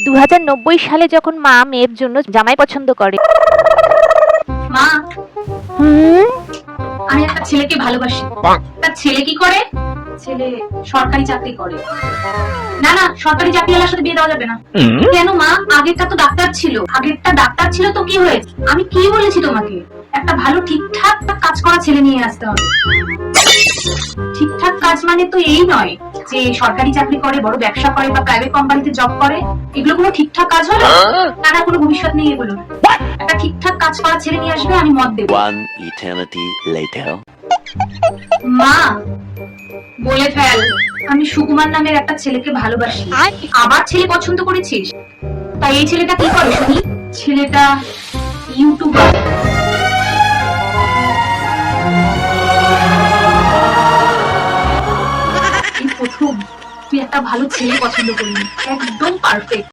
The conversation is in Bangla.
2090 সালে যখন মা মেয়ের জন্য জামাই পছন্দ করে। মা, হুম, আমি একটা ছেলেকে ভালোবাসি। তার ছেলে কি করে? ছেলে সরকারি চাকরি করে। না না, সরকারি চাকরিওয়ালার সাথে বিয়ে দেওয়া যাবে না। কেন মা? আগেরটা তো ডাক্তার ছিল। আগেরটা ডাক্তার ছিল তো কি হয়েছে? আমি কি বলেছি তোমাকে? একটা ভালো ঠিকঠাক কাজ করা ছেলে নিয়ে আসতে হবে। ঠিকঠাক কাজ মানে তো এই নয় যে সরকারি চাকরি করে, বড় ব্যবসা করে বা প্রাইভেট কোম্পানিতে জব করে। এগুলো কোনো ঠিকঠাক কাজ হলো? না না, কোনো ভবিষ্যৎ নেই এগুলো। একটা ঠিকঠাক কাজ করা ছেলে নিয়ে আসবে, আমি মত দেবো। One eternity later. মা, বলে ফেল, আমি সুকুমার নামের একটা ছেলেকে ভালোবাসি। আবার ছেলে পছন্দ করেছিস? তাই এই ছেলেটা কি করে শুনি? ছেলেটা ইউটিউবার। এই প্রথম তুই একটা ভালো ছেলে পছন্দ করলি, একদম পারফেক্ট।